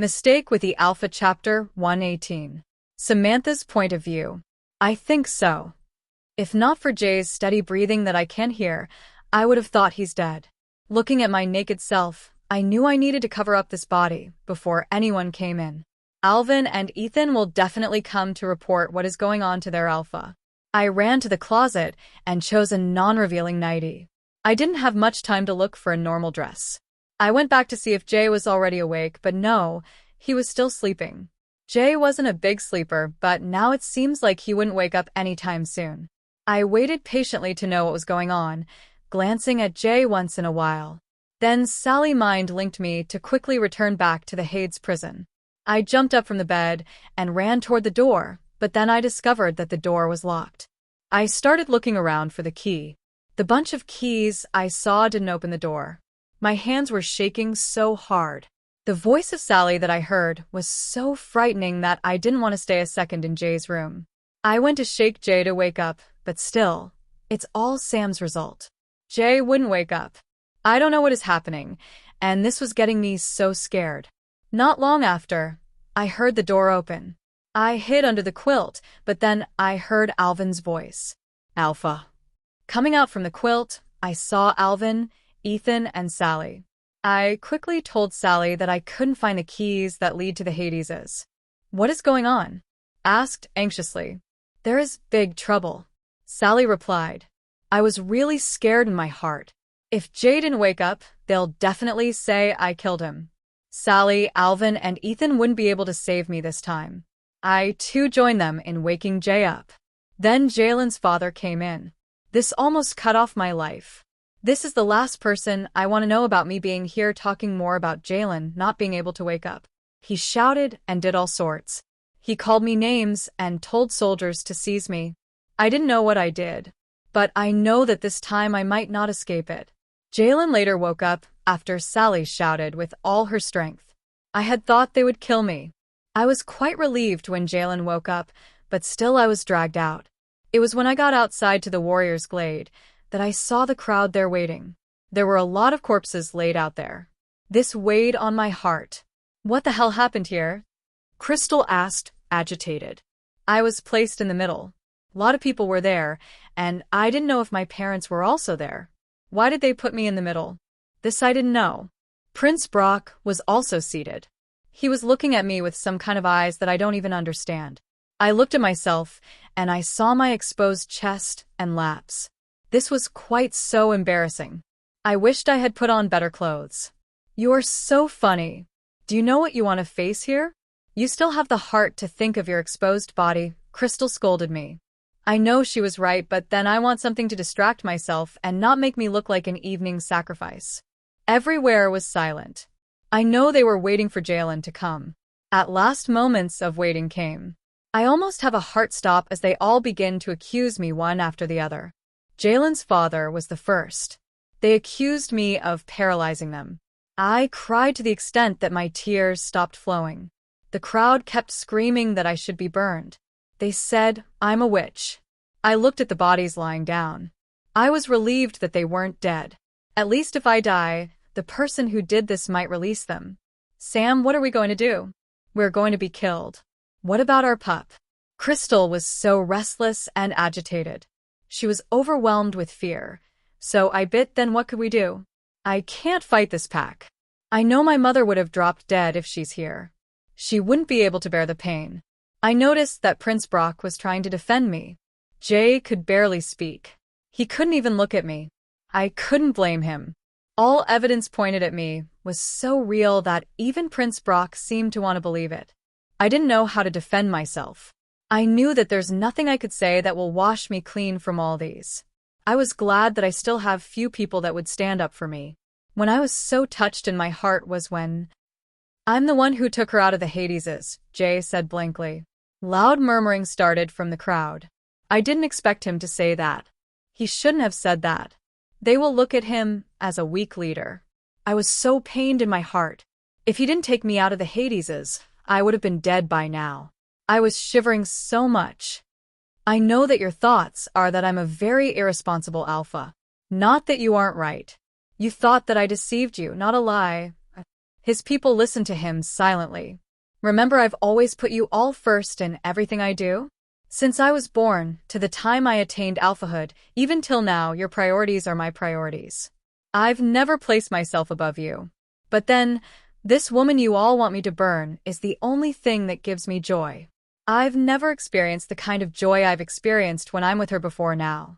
Mistake with the Alpha Chapter 118. Samantha's point of view. I think so. If not for Jay's steady breathing that I can't hear, I would have thought he's dead. Looking at my naked self, I knew I needed to cover up this body before anyone came in. Alvin and Ethan will definitely come to report what is going on to their alpha. I ran to the closet and chose a non-revealing nightie. I didn't have much time to look for a normal dress. I went back to see if Jay was already awake, but no, he was still sleeping. Jay wasn't a big sleeper, but now it seems like he wouldn't wake up anytime soon. I waited patiently to know what was going on, glancing at Jay once in a while. Then Sally mind-linked me to quickly return back to the Hades prison. I jumped up from the bed and ran toward the door, but then I discovered that the door was locked. I started looking around for the key. The bunch of keys I saw didn't open the door. My hands were shaking so hard. The voice of Sally that I heard was so frightening that I didn't want to stay a second in Jay's room. I went to shake Jay to wake up, but still, it's all Sam's result. Jay wouldn't wake up. I don't know what is happening, and this was getting me so scared. Not long after, I heard the door open. I hid under the quilt, but then I heard Alvin's voice. Alpha. Coming out from the quilt, I saw Alvin, Ethan, and Sally. I quickly told Sally that I couldn't find the keys that lead to the Hadeses. What is going on? Asked anxiously. There is big trouble, Sally replied. I was really scared in my heart. If Jay didn't wake up, they'll definitely say I killed him. Sally, Alvin, and Ethan wouldn't be able to save me this time. I too joined them in waking Jay up. Then Jalen's father came in. This almost cut off my life. This is the last person I want to know about me being here talking more about Jalen not being able to wake up. He shouted and did all sorts. He called me names and told soldiers to seize me. I didn't know what I did, but I know that this time I might not escape it. Jalen later woke up after Sally shouted with all her strength. I had thought they would kill me. I was quite relieved when Jalen woke up, but still I was dragged out. It was when I got outside to the Warriors' Glade that I saw the crowd there waiting. There were a lot of corpses laid out there. This weighed on my heart. What the hell happened here? Crystal asked, agitated. I was placed in the middle. A lot of people were there, and I didn't know if my parents were also there. Why did they put me in the middle? This I didn't know. Prince Brock was also seated. He was looking at me with some kind of eyes that I don't even understand. I looked at myself, and I saw my exposed chest and laps. This was quite so embarrassing. I wished I had put on better clothes. You are so funny. Do you know what you want to face here? You still have the heart to think of your exposed body, Crystal scolded me. I know she was right, but then I want something to distract myself and not make me look like an evening sacrifice. Everywhere was silent. I know they were waiting for Jalen to come. At last moments of waiting came. I almost have a heart stop as they all begin to accuse me one after the other. Jalen's father was the first. They accused me of paralyzing them. I cried to the extent that my tears stopped flowing. The crowd kept screaming that I should be burned. They said, I'm a witch. I looked at the bodies lying down. I was relieved that they weren't dead. At least if I die, the person who did this might release them. Sam, what are we going to do? We're going to be killed. What about our pup? Crystal was so restless and agitated. She was overwhelmed with fear. So I bit, then what could we do? I can't fight this pack. I know my mother would have dropped dead if she's here. She wouldn't be able to bear the pain. I noticed that Prince Brock was trying to defend me. Jay could barely speak. He couldn't even look at me. I couldn't blame him. All evidence pointed at me was so real that even Prince Brock seemed to want to believe it. I didn't know how to defend myself. I knew that there's nothing I could say that will wash me clean from all these. I was glad that I still have few people that would stand up for me. When I was so touched in my heart was when I'm the one who took her out of the Hadeses, Jay said blankly. Loud murmuring started from the crowd. I didn't expect him to say that. He shouldn't have said that. They will look at him as a weak leader. I was so pained in my heart. If he didn't take me out of the Hadeses, I would have been dead by now. I was shivering so much. I know that your thoughts are that I'm a very irresponsible alpha. Not that you aren't right. You thought that I deceived you, not a lie. His people listened to him silently. Remember, I've always put you all first in everything I do? Since I was born, to the time I attained alphahood, even till now, your priorities are my priorities. I've never placed myself above you. But then, this woman you all want me to burn is the only thing that gives me joy. I've never experienced the kind of joy I've experienced when I'm with her before now.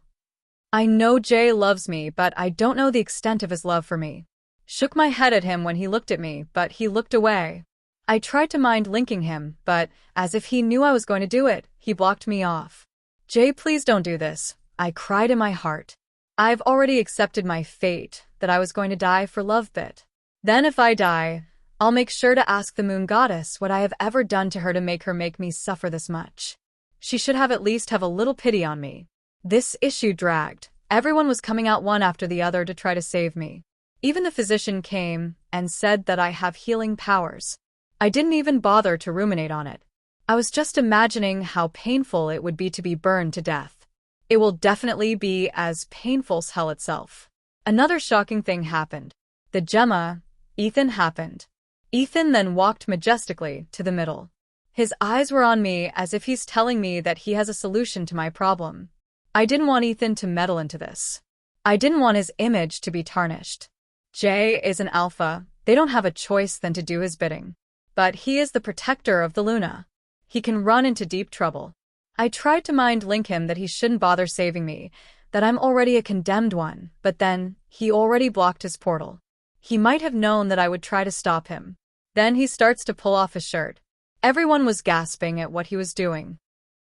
I know Jay loves me, but I don't know the extent of his love for me. Shook my head at him when he looked at me, but he looked away. I tried to mind linking him, but, as if he knew I was going to do it, he blocked me off. Jay, please don't do this, I cried in my heart. I've already accepted my fate, that I was going to die for love bit. Then if I die, I'll make sure to ask the moon goddess what I have ever done to her to make her make me suffer this much. She should have at least have a little pity on me. This issue dragged. Everyone was coming out one after the other to try to save me. Even the physician came and said that I have healing powers. I didn't even bother to ruminate on it. I was just imagining how painful it would be to be burned to death. It will definitely be as painful as hell itself. Another shocking thing happened. The Gemma, Ethan happened. Ethan then walked majestically to the middle. His eyes were on me as if he's telling me that he has a solution to my problem. I didn't want Ethan to meddle into this. I didn't want his image to be tarnished. Jay is an alpha. They don't have a choice than to do his bidding. But he is the protector of the Luna. He can run into deep trouble. I tried to mind link him that he shouldn't bother saving me, that I'm already a condemned one, but then, he already blocked his portal. He might have known that I would try to stop him. Then he starts to pull off his shirt. Everyone was gasping at what he was doing.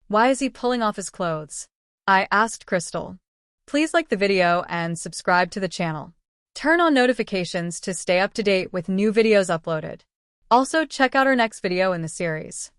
Why is he pulling off his clothes? I asked Crystal. Please like the video and subscribe to the channel. Turn on notifications to stay up to date with new videos uploaded. Also, check out our next video in the series.